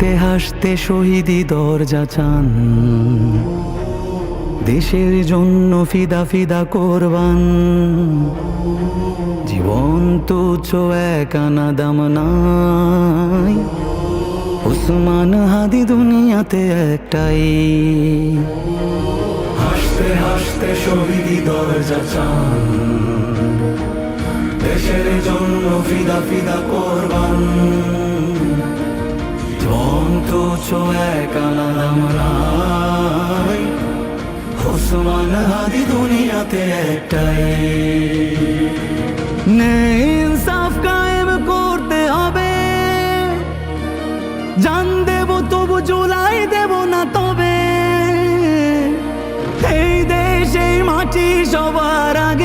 হাসতে হাসতে শহীদি দরজা চান, দেশের জন্য ফিদা ফিদা কোরবান। জীবন তুচ্ছ এক আনা দাম নাই, ওসমান হাদি দুনিয়াতে একটাই। হাসতে হাসতে শহীদি দরজা চান, দেশের জন্য ফিদা ফিদা কোরবান। জীবন তুচ্ছ এক আনা দাম নাই, ওসমান হাদি দুনিয়াতে একটাই। ন্যায় ইনসাফ কায়েম করতে হবে, জান দেব তবু জুলাই দেব না তবে। এই দেশ এই মাটি সবার আগে